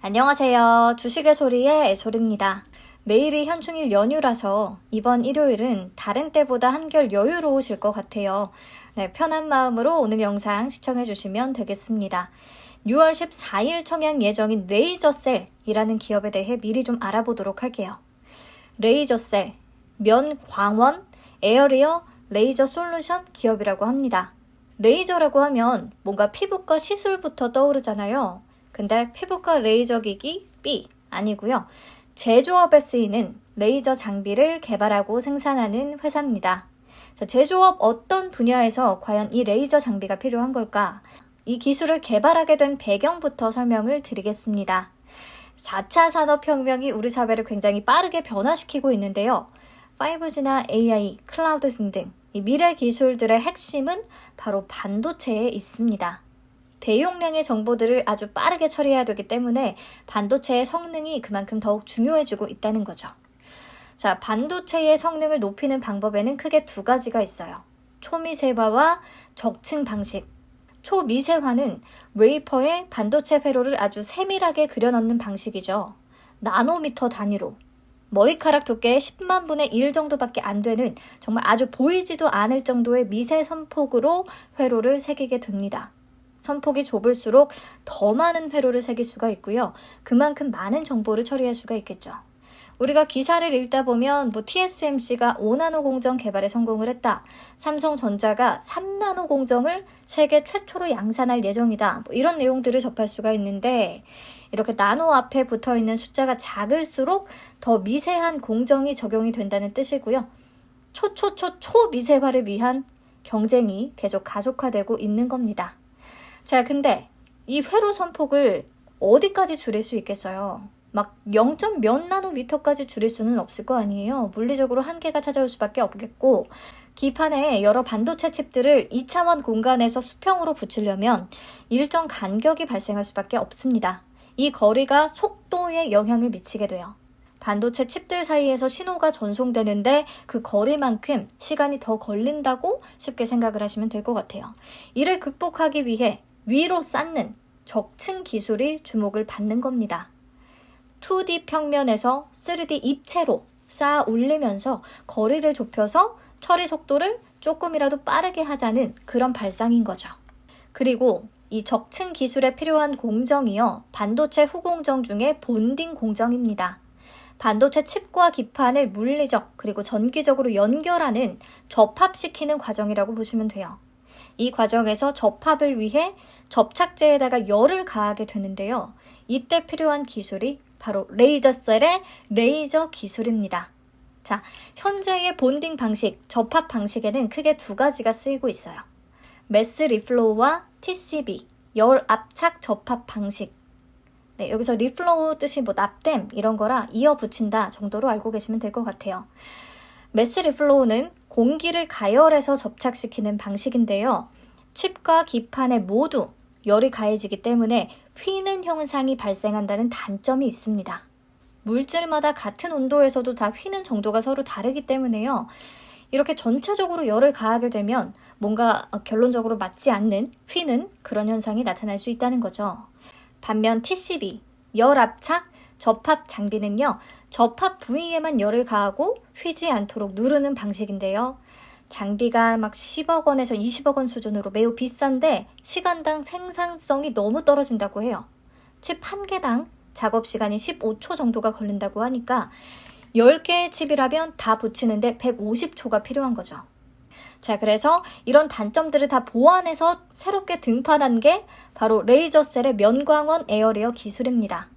안녕하세요. 주식의 소리의 애솔입니다. 내일이 현충일 연휴라서 이번 일요일은 다른 때보다 한결 여유로우실 것 같아요. 네, 편한 마음으로 오늘 영상 시청해 주시면 되겠습니다. 6월 14일 청약 예정인 레이저셀이라는 기업에 대해 미리 좀 알아보도록 할게요. 레이저셀, 면광원 에어리어 레이저 솔루션 기업이라고 합니다. 레이저라고 하면 뭔가 피부과 시술부터 떠오르잖아요. 근데 피부과 레이저 기기 B 아니고요. 제조업에 쓰이는 레이저 장비를 개발하고 생산하는 회사입니다. 제조업 어떤 분야에서 과연 이 레이저 장비가 필요한 걸까? 이 기술을 개발하게 된 배경부터 설명을 드리겠습니다. 4차 산업혁명이 우리 사회를 굉장히 빠르게 변화시키고 있는데요. 5G나 AI, 클라우드 등등 이 미래 기술들의 핵심은 바로 반도체에 있습니다. 대용량의 정보들을 아주 빠르게 처리해야 되기 때문에 반도체의 성능이 그만큼 더욱 중요해지고 있다는 거죠. 자, 반도체의 성능을 높이는 방법에는 크게 두 가지가 있어요. 초미세화와 적층 방식. 초미세화는 웨이퍼에 반도체 회로를 아주 세밀하게 그려넣는 방식이죠. 나노미터 단위로. 머리카락 두께의 10만 분의 1 정도밖에 안 되는 정말 아주 보이지도 않을 정도의 미세 선폭으로 회로를 새기게 됩니다. 선폭이 좁을수록 더 많은 회로를 새길 수가 있고요. 그만큼 많은 정보를 처리할 수가 있겠죠. 우리가 기사를 읽다 보면 TSMC가 5나노 공정 개발에 성공을 했다. 삼성전자가 3나노 공정을 세계 최초로 양산할 예정이다. 이런 내용들을 접할 수가 있는데 이렇게 나노 앞에 붙어있는 숫자가 작을수록 더 미세한 공정이 적용이 된다는 뜻이고요. 초미세화를 위한 경쟁이 계속 가속화되고 있는 겁니다. 자, 근데 이 회로 선폭을 어디까지 줄일 수 있겠어요? 막 0. 몇 나노미터까지 줄일 수는 없을 거 아니에요. 물리적으로 한계가 찾아올 수밖에 없겠고 기판에 여러 반도체 칩들을 2차원 공간에서 수평으로 붙이려면 일정 간격이 발생할 수밖에 없습니다. 이 거리가 속도에 영향을 미치게 돼요. 반도체 칩들 사이에서 신호가 전송되는데 그 거리만큼 시간이 더 걸린다고 쉽게 생각을 하시면 될 것 같아요. 이를 극복하기 위해 위로 쌓는 적층 기술이 주목을 받는 겁니다. 2D 평면에서 3D 입체로 쌓아 올리면서 거리를 좁혀서 처리 속도를 조금이라도 빠르게 하자는 그런 발상인 거죠. 그리고 이 적층 기술에 필요한 공정이요. 반도체 후공정 중에 본딩 공정입니다. 반도체 칩과 기판을 물리적 그리고 전기적으로 연결하는 접합시키는 과정이라고 보시면 돼요. 이 과정에서 접합을 위해 접착제에다가 열을 가하게 되는데요. 이때 필요한 기술이 바로 레이저셀의 레이저 기술입니다. 자, 현재의 본딩 방식, 접합 방식에는 크게 두 가지가 쓰이고 있어요. 매스 리플로우와 TCB, 열 압착 접합 방식. 네, 여기서 리플로우 뜻이 납땜 이런 거라 이어 붙인다 정도로 알고 계시면 될 것 같아요. 매스 리플로우는 공기를 가열해서 접착시키는 방식인데요. 칩과 기판에 모두 열이 가해지기 때문에 휘는 현상이 발생한다는 단점이 있습니다. 물질마다 같은 온도에서도 다 휘는 정도가 서로 다르기 때문에요. 이렇게 전체적으로 열을 가하게 되면 뭔가 결론적으로 맞지 않는 휘는 그런 현상이 나타날 수 있다는 거죠. 반면 TCB, 열압착 접합 장비는요. 접합 부위에만 열을 가하고 휘지 않도록 누르는 방식인데요. 장비가 막 10억 원에서 20억 원 수준으로 매우 비싼데 시간당 생산성이 너무 떨어진다고 해요. 칩 한 개당 작업 시간이 15초 정도가 걸린다고 하니까 10개의 칩이라면 다 붙이는데 150초가 필요한 거죠. 자, 그래서 이런 단점들을 다 보완해서 새롭게 등판한 게 바로 레이저셀의 면광원 에어리어 기술입니다.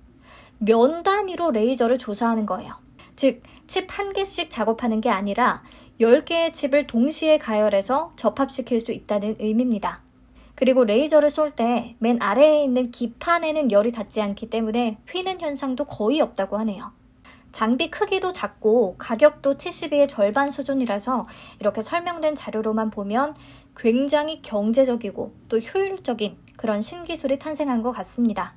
면 단위로 레이저를 조사하는 거예요. 즉, 칩 한 개씩 작업하는 게 아니라 10개의 칩을 동시에 가열해서 접합시킬 수 있다는 의미입니다. 그리고 레이저를 쏠 때 맨 아래에 있는 기판에는 열이 닿지 않기 때문에 휘는 현상도 거의 없다고 하네요. 장비 크기도 작고 가격도 TCB의 절반 수준이라서 이렇게 설명된 자료로만 보면 굉장히 경제적이고 또 효율적인 그런 신기술이 탄생한 것 같습니다.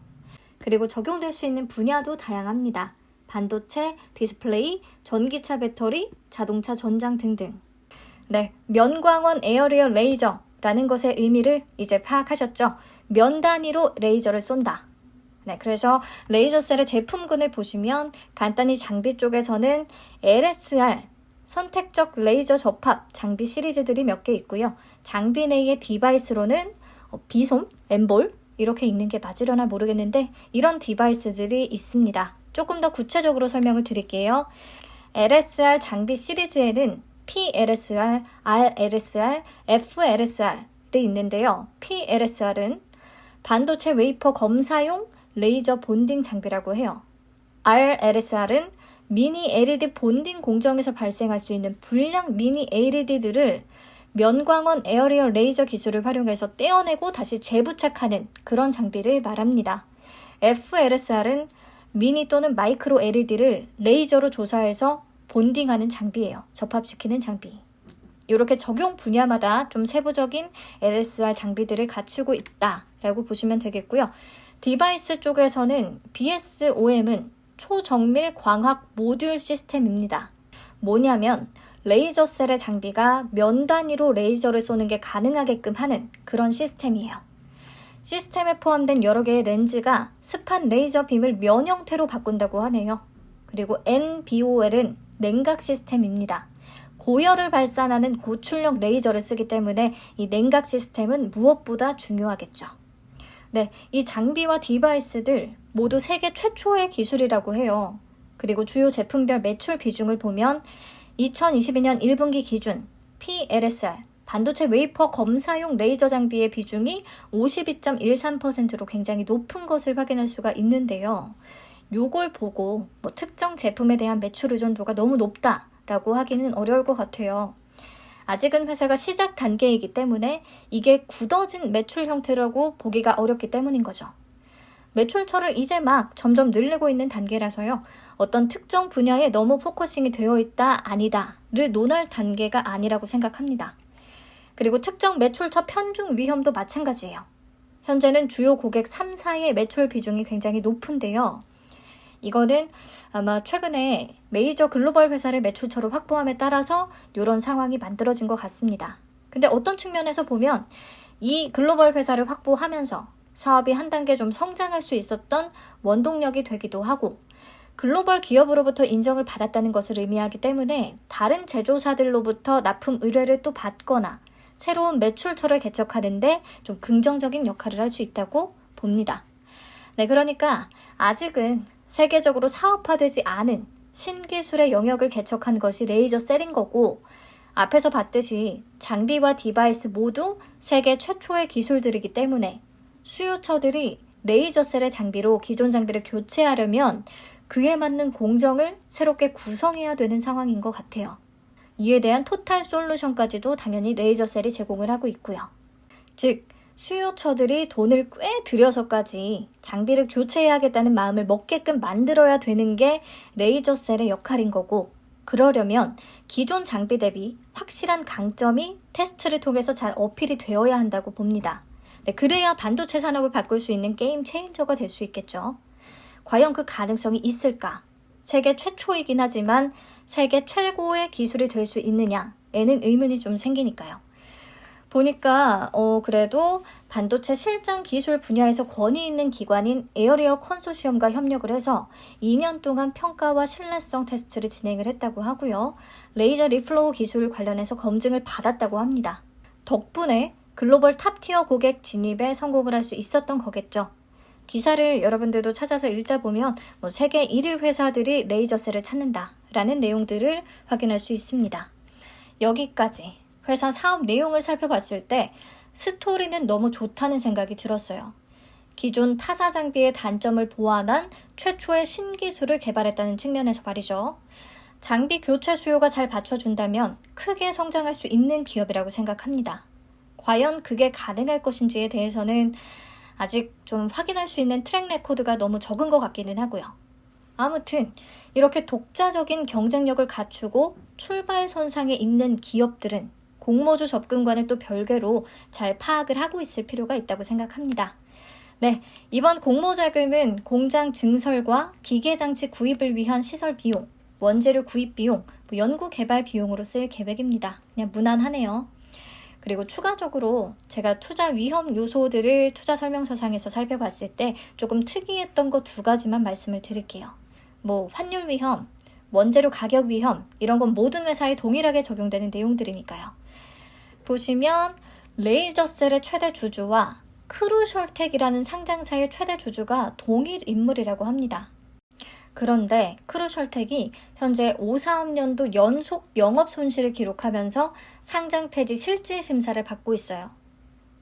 그리고 적용될 수 있는 분야도 다양합니다. 반도체, 디스플레이, 전기차 배터리, 자동차 전장 등등. 네, 면광원 에어리어 레이저라는 것의 의미를 이제 파악하셨죠? 면 단위로 레이저를 쏜다. 네, 그래서 레이저셀의 제품군을 보시면 간단히 장비 쪽에서는 LSR, 선택적 레이저 접합 장비 시리즈들이 몇 개 있고요. 장비 내의 디바이스로는 비솜, 엠볼 이렇게 읽는 게 맞으려나 모르겠는데 이런 디바이스들이 있습니다. 조금 더 구체적으로 설명을 드릴게요. LSR 장비 시리즈에는 PLSR, RLSR, FLSR이 있는데요. PLSR은 반도체 웨이퍼 검사용 레이저 본딩 장비라고 해요. RLSR은 미니 LED 본딩 공정에서 발생할 수 있는 불량 미니 LED들을 면광원 에어리어 레이저 기술을 활용해서 떼어내고 다시 재부착하는 그런 장비를 말합니다. FLSR은 미니 또는 마이크로 LED를 레이저로 조사해서 본딩하는 장비예요. 접합시키는 장비. 이렇게 적용 분야마다 좀 세부적인 LSR 장비들을 갖추고 있다라고 보시면 되겠고요. 디바이스 쪽에서는 BSOM은 초정밀 광학 모듈 시스템입니다. 뭐냐면 레이저셀의 장비가 면 단위로 레이저를 쏘는 게 가능하게끔 하는 그런 시스템이에요. 시스템에 포함된 여러 개의 렌즈가 습한 레이저 빔을 면 형태로 바꾼다고 하네요. 그리고 NBOL은 냉각 시스템입니다. 고열을 발산하는 고출력 레이저를 쓰기 때문에 이 냉각 시스템은 무엇보다 중요하겠죠. 네, 이 장비와 디바이스들 모두 세계 최초의 기술이라고 해요. 그리고 주요 제품별 매출 비중을 보면 2022년 1분기 기준 PLSR, 반도체 웨이퍼 검사용 레이저 장비의 비중이 52.13%로 굉장히 높은 것을 확인할 수가 있는데요. 요걸 보고 특정 제품에 대한 매출 의존도가 너무 높다라고 하기는 어려울 것 같아요. 아직은 회사가 시작 단계이기 때문에 이게 굳어진 매출 형태라고 보기가 어렵기 때문인 거죠. 매출처를 이제 막 점점 늘리고 있는 단계라서요. 어떤 특정 분야에 너무 포커싱이 되어 있다, 아니다를 논할 단계가 아니라고 생각합니다. 그리고 특정 매출처 편중 위험도 마찬가지예요. 현재는 주요 고객 3사의 매출 비중이 굉장히 높은데요. 이거는 아마 최근에 메이저 글로벌 회사를 매출처로 확보함에 따라서 이런 상황이 만들어진 것 같습니다. 근데 어떤 측면에서 보면 이 글로벌 회사를 확보하면서 사업이 한 단계 좀 성장할 수 있었던 원동력이 되기도 하고 글로벌 기업으로부터 인정을 받았다는 것을 의미하기 때문에 다른 제조사들로부터 납품 의뢰를 또 받거나 새로운 매출처를 개척하는데 좀 긍정적인 역할을 할 수 있다고 봅니다. 네, 그러니까 아직은 세계적으로 사업화되지 않은 신기술의 영역을 개척한 것이 레이저셀인 거고 앞에서 봤듯이 장비와 디바이스 모두 세계 최초의 기술들이기 때문에 수요처들이 레이저셀의 장비로 기존 장비를 교체하려면 그에 맞는 공정을 새롭게 구성해야 되는 상황인 것 같아요. 이에 대한 토탈 솔루션까지도 당연히 레이저셀이 제공을 하고 있고요. 즉, 수요처들이 돈을 꽤 들여서까지 장비를 교체해야겠다는 마음을 먹게끔 만들어야 되는 게 레이저셀의 역할인 거고 그러려면 기존 장비 대비 확실한 강점이 테스트를 통해서 잘 어필이 되어야 한다고 봅니다. 네, 그래야 반도체 산업을 바꿀 수 있는 게임 체인저가 될 수 있겠죠. 과연 그 가능성이 있을까? 세계 최초이긴 하지만 세계 최고의 기술이 될 수 있느냐에는 의문이 좀 생기니까요. 보니까 그래도 반도체 실장 기술 분야에서 권위 있는 기관인 에어리어 컨소시엄과 협력을 해서 2년 동안 평가와 신뢰성 테스트를 진행을 했다고 하고요. 레이저 리플로우 기술 관련해서 검증을 받았다고 합니다. 덕분에 글로벌 탑티어 고객 진입에 성공을 할 수 있었던 거겠죠. 기사를 여러분들도 찾아서 읽다 보면 세계 1위 회사들이 레이저셀을 찾는다라는 내용들을 확인할 수 있습니다. 여기까지 회사 사업 내용을 살펴봤을 때 스토리는 너무 좋다는 생각이 들었어요. 기존 타사 장비의 단점을 보완한 최초의 신기술을 개발했다는 측면에서 말이죠. 장비 교체 수요가 잘 받쳐준다면 크게 성장할 수 있는 기업이라고 생각합니다. 과연 그게 가능할 것인지에 대해서는 아직 좀 확인할 수 있는 트랙 레코드가 너무 적은 것 같기는 하고요. 아무튼 이렇게 독자적인 경쟁력을 갖추고 출발선상에 있는 기업들은 공모주 접근과는 또 별개로 잘 파악을 하고 있을 필요가 있다고 생각합니다. 네, 이번 공모 자금은 공장 증설과 기계장치 구입을 위한 시설 비용, 원재료 구입 비용, 연구 개발 비용으로 쓸 계획입니다. 그냥 무난하네요. 그리고 추가적으로 제가 투자 위험 요소들을 투자 설명서상에서 살펴봤을 때 조금 특이했던 거 2가지만 말씀을 드릴게요. 뭐 환율 위험, 원재료 가격 위험 이런 건 모든 회사에 동일하게 적용되는 내용들이니까요. 보시면 레이저셀의 최대 주주와 크루셜텍이라는 상장사의 최대 주주가 동일 인물이라고 합니다. 그런데 크루셜텍이 현재 5-4업년도 연속 영업 손실을 기록하면서 상장 폐지 실질 심사를 받고 있어요.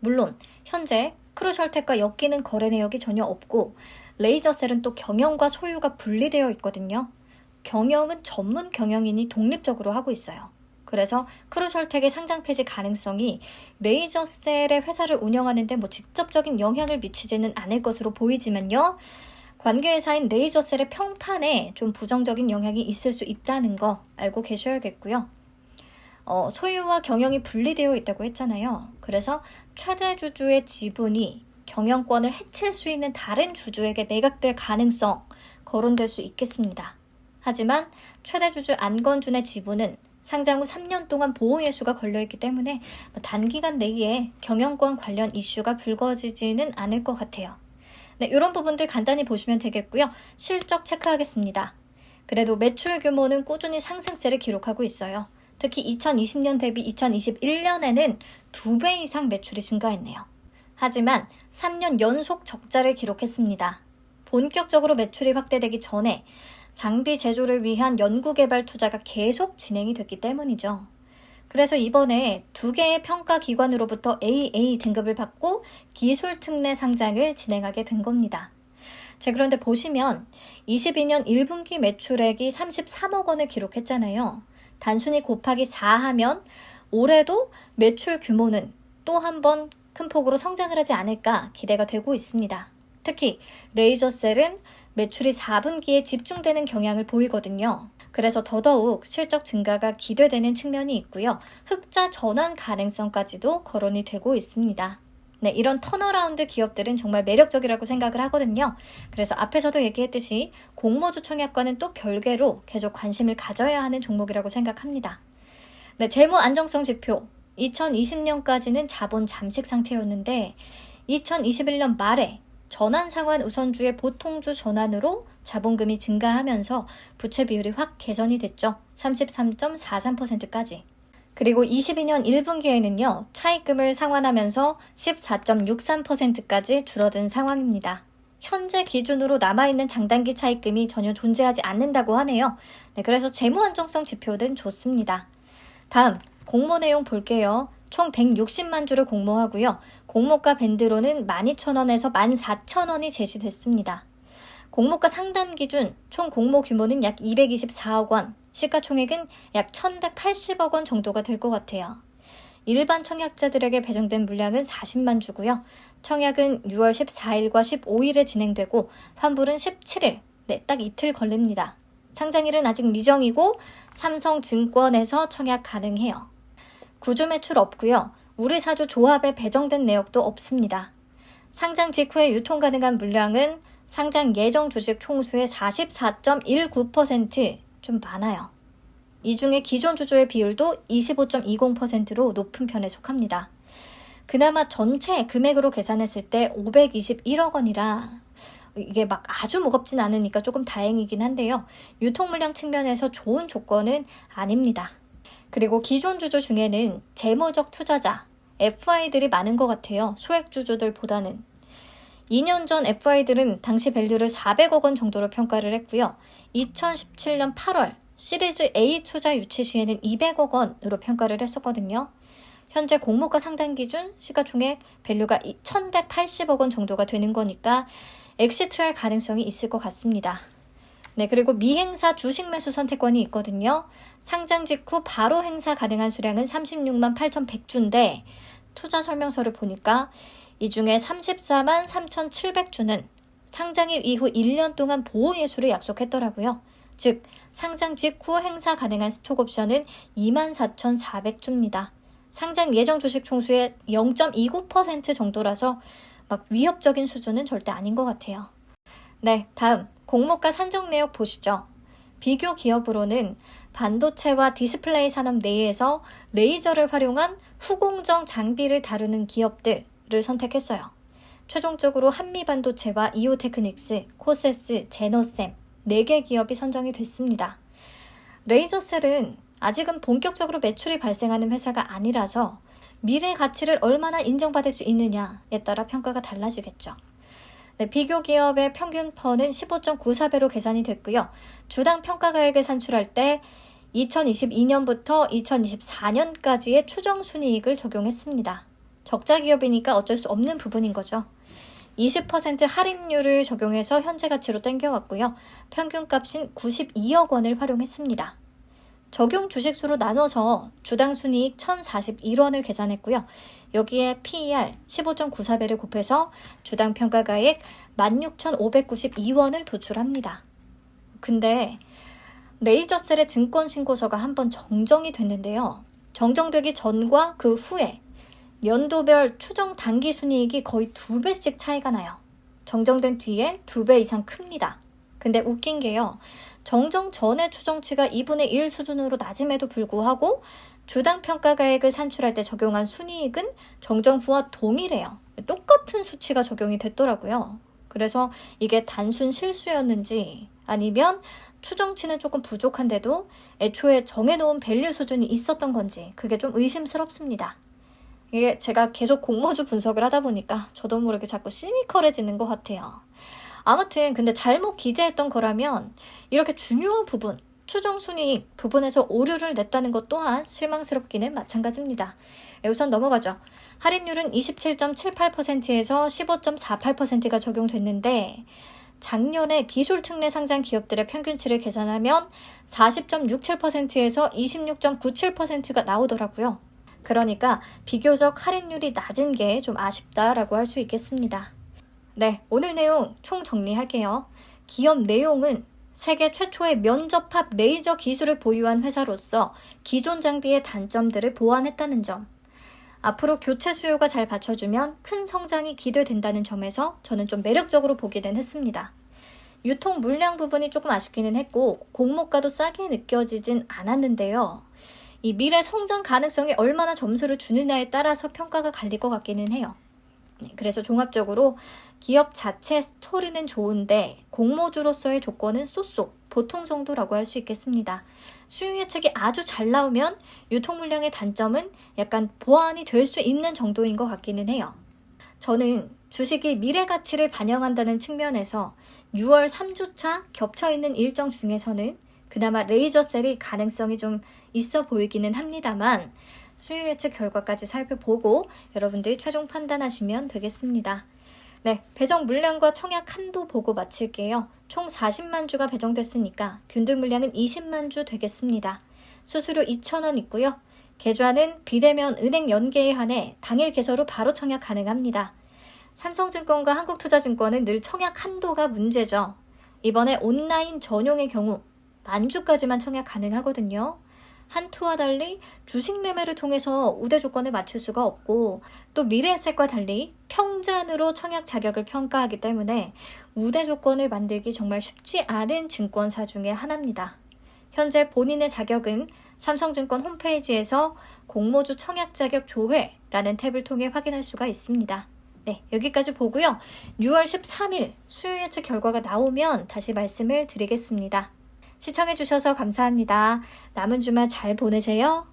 물론 현재 크루셜텍과 엮이는 거래 내역이 전혀 없고 레이저셀은 또 경영과 소유가 분리되어 있거든요. 경영은 전문 경영인이 독립적으로 하고 있어요. 그래서 크루셜텍의 상장 폐지 가능성이 레이저셀의 회사를 운영하는 데 직접적인 영향을 미치지는 않을 것으로 보이지만요. 관계회사인 레이저셀의 평판에 좀 부정적인 영향이 있을 수 있다는 거 알고 계셔야겠고요. 소유와 경영이 분리되어 있다고 했잖아요. 그래서 최대 주주의 지분이 경영권을 해칠 수 있는 다른 주주에게 매각될 가능성 거론될 수 있겠습니다. 하지만 최대 주주 안건준의 지분은 상장 후 3년 동안 보호예수가 걸려있기 때문에 단기간 내에 경영권 관련 이슈가 불거지지는 않을 것 같아요. 네, 이런 부분들 간단히 보시면 되겠고요. 실적 체크하겠습니다. 그래도 매출 규모는 꾸준히 상승세를 기록하고 있어요. 특히 2020년 대비 2021년에는 2배 이상 매출이 증가했네요. 하지만 3년 연속 적자를 기록했습니다. 본격적으로 매출이 확대되기 전에 장비 제조를 위한 연구개발 투자가 계속 진행이 됐기 때문이죠. 그래서 이번에 2개의 평가기관으로부터 AA 등급을 받고 기술 특례 상장을 진행하게 된 겁니다. 자, 그런데 보시면 22년 1분기 매출액이 33억 원을 기록했잖아요. 단순히 곱하기 4하면 올해도 매출 규모는 또 한 번 큰 폭으로 성장을 하지 않을까 기대가 되고 있습니다. 특히 레이저셀은 매출이 4분기에 집중되는 경향을 보이거든요. 그래서 더더욱 실적 증가가 기대되는 측면이 있고요. 흑자 전환 가능성까지도 거론이 되고 있습니다. 네, 이런 턴어라운드 기업들은 정말 매력적이라고 생각을 하거든요. 그래서 앞에서도 얘기했듯이 공모주 청약과는 또 별개로 계속 관심을 가져야 하는 종목이라고 생각합니다. 네, 재무 안정성 지표 2020년까지는 자본 잠식 상태였는데 2021년 말에 전환상환 우선주의 보통주 전환으로 자본금이 증가하면서 부채 비율이 확 개선이 됐죠. 33.43%까지. 그리고 22년 1분기에는요. 차입금을 상환하면서 14.63%까지 줄어든 상황입니다. 현재 기준으로 남아있는 장단기 차입금이 전혀 존재하지 않는다고 하네요. 네, 그래서 재무 안정성 지표는 좋습니다. 다음 공모 내용 볼게요. 총 160만 주를 공모하고요. 공모가 밴드로는 12,000원에서 14,000원이 제시됐습니다. 공모가 상단 기준 총 공모 규모는 약 224억 원, 시가총액은 약 1,180억 원 정도가 될 것 같아요. 일반 청약자들에게 배정된 물량은 40만 주고요. 청약은 6월 14일과 15일에 진행되고 환불은 17일, 네, 딱 이틀 걸립니다. 상장일은 아직 미정이고 삼성증권에서 청약 가능해요. 구주 매출 없고요. 우리사주 조합에 배정된 내역도 없습니다. 상장 직후에 유통 가능한 물량은 상장 예정 주식 총수의 44.19%, 좀 많아요. 이 중에 기존 주주의 비율도 25.20%로 높은 편에 속합니다. 그나마 전체 금액으로 계산했을 때 521억 원이라 이게 막 아주 무겁진 않으니까 조금 다행이긴 한데요. 유통 물량 측면에서 좋은 조건은 아닙니다. 그리고 기존 주주 중에는 재무적 투자자, FI들이 많은 것 같아요. 소액 주주들보다는. 2년 전 FI들은 당시 밸류를 400억 원 정도로 평가를 했고요. 2017년 8월 시리즈 A 투자 유치 시에는 200억 원으로 평가를 했었거든요. 현재 공모가 상단 기준 시가총액 밸류가 1,180억 원 정도가 되는 거니까 엑시트할 가능성이 있을 것 같습니다. 네, 그리고 미행사 주식 매수 선택권이 있거든요. 상장 직후 바로 행사 가능한 수량은 36만 8,100주인데 투자 설명서를 보니까 이 중에 34만 3,700주는 상장일 이후 1년 동안 보호 예수를 약속했더라고요. 즉 상장 직후 행사 가능한 스톡옵션은 2만 4,400주입니다. 상장 예정 주식 총수의 0.29% 정도라서 막 위협적인 수준은 절대 아닌 것 같아요. 네, 다음 공모가 산정 내역 보시죠. 비교 기업으로는 반도체와 디스플레이 산업 내에서 레이저를 활용한 후공정 장비를 다루는 기업들을 선택했어요. 최종적으로 한미반도체와 이오테크닉스, 코세스, 제노셈 4개 기업이 선정이 됐습니다. 레이저셀은 아직은 본격적으로 매출이 발생하는 회사가 아니라서 미래 가치를 얼마나 인정받을 수 있느냐에 따라 평가가 달라지겠죠. 네, 비교 기업의 평균 펀은 15.94배로 계산이 됐고요. 주당 평가가액을 산출할 때 2022년부터 2024년까지의 추정 순이익을 적용했습니다. 적자 기업이니까 어쩔 수 없는 부분인 거죠. 20% 할인율을 적용해서 현재 가치로 땡겨왔고요. 평균값인 92억 원을 활용했습니다. 적용 주식수로 나눠서 주당 순이익 1,041원을 계산했고요. 여기에 PER 15.94배를 곱해서 주당 평가가액 16,592원을 도출합니다. 근데 레이저셀의 증권 신고서가 한번 정정이 됐는데요. 정정되기 전과 그 후에 연도별 추정 단기 순이익이 거의 2배씩 차이가 나요. 정정된 뒤에 2배 이상 큽니다. 근데 웃긴 게요. 정정 전의 추정치가 2분의 1 수준으로 낮음에도 불구하고 주당 평가가액을 산출할 때 적용한 순이익은 정정 후와 동일해요. 똑같은 수치가 적용이 됐더라고요. 그래서 이게 단순 실수였는지 아니면 추정치는 조금 부족한데도 애초에 정해놓은 밸류 수준이 있었던 건지 그게 좀 의심스럽습니다. 이게 제가 계속 공모주 분석을 하다 보니까 저도 모르게 자꾸 시니컬해지는 것 같아요. 아무튼 근데 잘못 기재했던 거라면 이렇게 중요한 부분, 추정 순이익 부분에서 오류를 냈다는 것 또한 실망스럽기는 마찬가지입니다. 우선 넘어가죠. 할인율은 27.78%에서 15.48%가 적용됐는데 작년에 기술 특례 상장 기업들의 평균치를 계산하면 40.67%에서 26.97%가 나오더라고요. 그러니까 비교적 할인율이 낮은 게 좀 아쉽다라고 할 수 있겠습니다. 네, 오늘 내용 총 정리할게요. 기업 내용은 세계 최초의 면접합 레이저 기술을 보유한 회사로서 기존 장비의 단점들을 보완했다는 점. 앞으로 교체 수요가 잘 받쳐주면 큰 성장이 기대된다는 점에서 저는 좀 매력적으로 보기는 했습니다. 유통 물량 부분이 조금 아쉽기는 했고 공모가도 싸게 느껴지진 않았는데요. 이 미래 성장 가능성에 얼마나 점수를 주느냐에 따라서 평가가 갈릴 것 같기는 해요. 그래서 종합적으로 기업 자체 스토리는 좋은데 공모주로서의 조건은 쏘쏘 보통 정도라고 할 수 있겠습니다. 수익 예측이 아주 잘 나오면 유통 물량의 단점은 약간 보완이 될 수 있는 정도인 것 같기는 해요. 저는 주식이 미래 가치를 반영한다는 측면에서 6월 3주차 겹쳐있는 일정 중에서는 그나마 레이저셀이 가능성이 좀 있어 보이기는 합니다만 수익 예측 결과까지 살펴보고 여러분들이 최종 판단하시면 되겠습니다. 네, 배정 물량과 청약 한도 보고 마칠게요. 총 40만 주가 배정됐으니까 균등 물량은 20만 주 되겠습니다. 수수료 2,000원 있고요. 계좌는 비대면 은행 연계에 한해 당일 개설후 바로 청약 가능합니다. 삼성증권과 한국투자증권은 늘 청약 한도가 문제죠. 이번에 온라인 전용의 경우 만주까지만 청약 가능하거든요. 한투와 달리 주식 매매를 통해서 우대 조건을 맞출 수가 없고 또 미래에셋과 달리 평잔으로 청약 자격을 평가하기 때문에 우대 조건을 만들기 정말 쉽지 않은 증권사 중에 하나입니다. 현재 본인의 자격은 삼성증권 홈페이지에서 공모주 청약 자격 조회라는 탭을 통해 확인할 수가 있습니다. 네, 여기까지 보고요. 6월 13일 수요 예측 결과가 나오면 다시 말씀을 드리겠습니다. 시청해주셔서 감사합니다. 남은 주말 잘 보내세요.